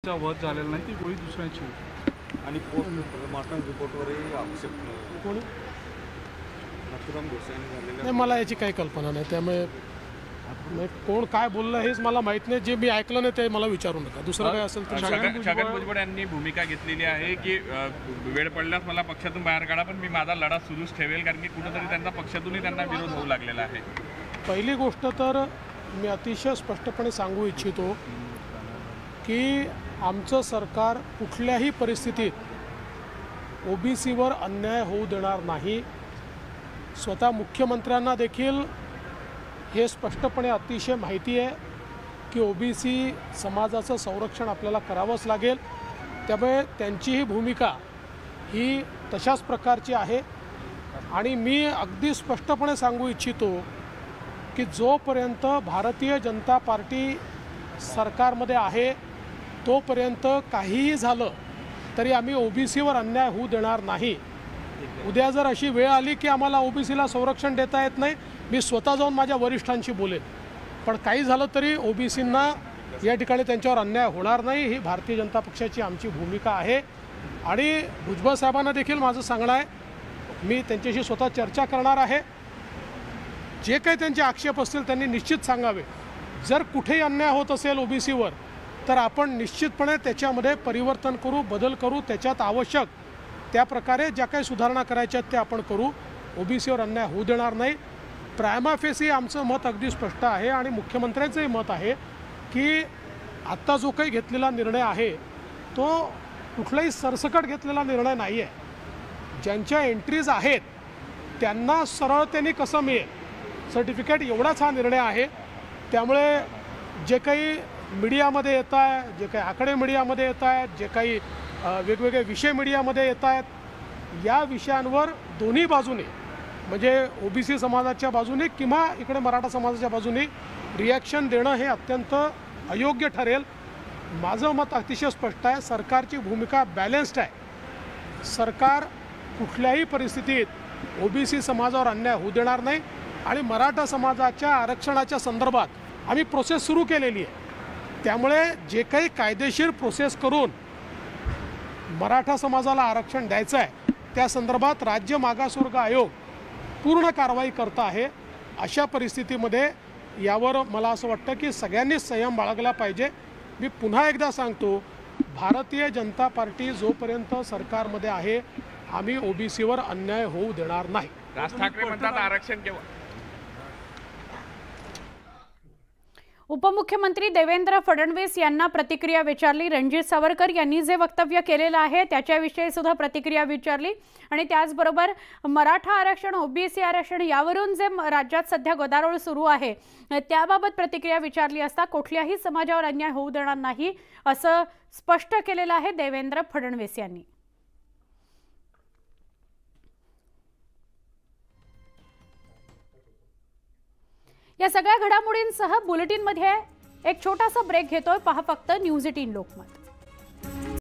वध झालेला नाही, ती गोळी दुसऱ्याची होती. आणि पोस्टमॉर्टम रिपोर्टवरही आक्षेप कोणी नथुराम गोसावींनी झालेला नाही, मला याची काही कल्पना नाही. त्यामुळे कोण काय बोललं हेच मला माहीत नाही. जे मी ऐकलं नाही ते मला विचारू नका. दुसरं काय असेल तर छगन भुजबळ यांनी भूमिका घेतलेली आहे की वेळ पडल्यास मला पक्षातून बाहेर काढा, पण मी माझा लढा सुरूच ठेवेल, कारण की कुठेतरी त्यांना पक्षातूनही त्यांना विरोध होऊ लागलेला आहे. पहिली गोष्ट तर मी अतिशय स्पष्टपणे सांगू इच्छितो की आमचं सरकार कुठल्याही परिस्थितीत ओबीसीवर अन्याय होऊ देणार नाही. स्वतः मुख्यमंत्र्यांना देखील हे स्पष्टपणे अतिशय माहिती आहे की ओबीसी समाजाचं संरक्षण आपल्याला करावंच लागेल. त्यामुळे त्यांचीही भूमिका ही तशाच प्रकारची आहे. आणि मी अगदी स्पष्टपणे सांगू इच्छितो की जोपर्यंत भारतीय जनता पार्टी सरकारमध्ये आहे तोपर्यंत काहीही झालं तरी आम्ही ओबीसीवर अन्याय होऊ देणार नाही. उद्या जर अशी वेळ आली की आम्हाला ओबीसीला संरक्षण देता येत नाही, मी स्वतः जाऊन माझ्या वरिष्ठांशी बोलेन. पण काही झालं तरी ओबीसींना या ठिकाणी त्यांच्यावर अन्याय होणार नाही, ही भारतीय जनता पक्षाची आमची भूमिका आहे. आणि भुजबळ साहेबांना देखील माझं सांगणं आहे, मी त्यांच्याशी स्वतः चर्चा करणार आहे. जे काही त्यांचे आक्षेप असतील त्यांनी निश्चित सांगावे. जर कुठेही अन्याय होत असेल ओबीसीवर तर आपण निश्चितपणे त्याच्यामध्ये परिवर्तन करू, बदल करू. त्याच्यात आवश्यक त्या प्रकारे ज्या काही सुधारणा करायच्या आहेत त्या आपण करू. ओबीसीवर अन्याय होऊ देणार नाही. प्रायमा फेसी आमचं मत अगदी स्पष्ट आहे आणि मुख्यमंत्र्यांचंही मत आहे की आत्ता जो काही घेतलेला निर्णय आहे तो कुठलाही सरसकट घेतलेला निर्णय नाही आहे. ज्यांच्या एंट्रीज आहेत त्यांना सरळतेने कसं मिळेल सर्टिफिकेट, एवढाच हा निर्णय आहे. त्यामुळे जे काही मीडियामध्ये येत आहे, जे काही आकडे मीडियामध्ये येत आहेत, जे काही वेगवेगळे विषय मीडियामध्ये येत आहेत, या विषयांवर दोन्ही बाजूने म्हणजे ओबीसी समाजाच्या बाजूने किंवा इकडे मराठा समाजाच्या बाजूने रिॲक्शन देणं हे अत्यंत अयोग्य ठरेल. माझं मत अतिशय स्पष्ट आहे. सरकारची भूमिका बॅलन्स्ड आहे. सरकार कुठल्याही परिस्थितीत ओबीसी समाजावर अन्याय होऊ देणार नाही. आणि मराठा समाजाच्या आरक्षणाच्या संदर्भात आम्ही प्रोसेस सुरू केलेली आहे. त्यामुळे जे काही कायदेशीर प्रोसेस करून मराठा समाजाला आरक्षण द्यायचं आहे त्या संदर्भात राज्य मागासवर्ग आयोग पूर्ण कारवाई करत आहे. अशा परिस्थितीमध्ये यावर मला असं वाटतं की सगळ्यांनीच संयम बाळगला पाहिजे. मी पुन्हा एकदा सांगतो, भारतीय जनता पार्टी जोपर्यंत सरकारमध्ये आहे आम्ही ओबीसीवर अन्याय होऊ देणार नाही. राज ठाकरे म्हणतात आरक्षण केव्हा. उपमुख्यमंत्री देवेंद्र फडणवीस यांना प्रतिक्रिया विचारली. रणजित सावरकर यांनी जे वक्तव्य केलेलं आहे त्याच्याविषयी सुद्धा प्रतिक्रिया विचारली. आणि त्याचबरोबर मराठा आरक्षण, ओबीसी आरक्षण यावरून जे राज्यात सध्या गदारोळ सुरू आहे त्याबाबत प्रतिक्रिया विचारली असता कुठल्याही समाजावर अन्याय होऊ देणार नाही असं स्पष्ट केलेलं आहे देवेंद्र फडणवीस यांनी. या सगळ्या घडामोडींसह बुलेटिनमध्ये एक छोटासा ब्रेक घेतोय. पहा फक्त न्यूज 18 लोकमत.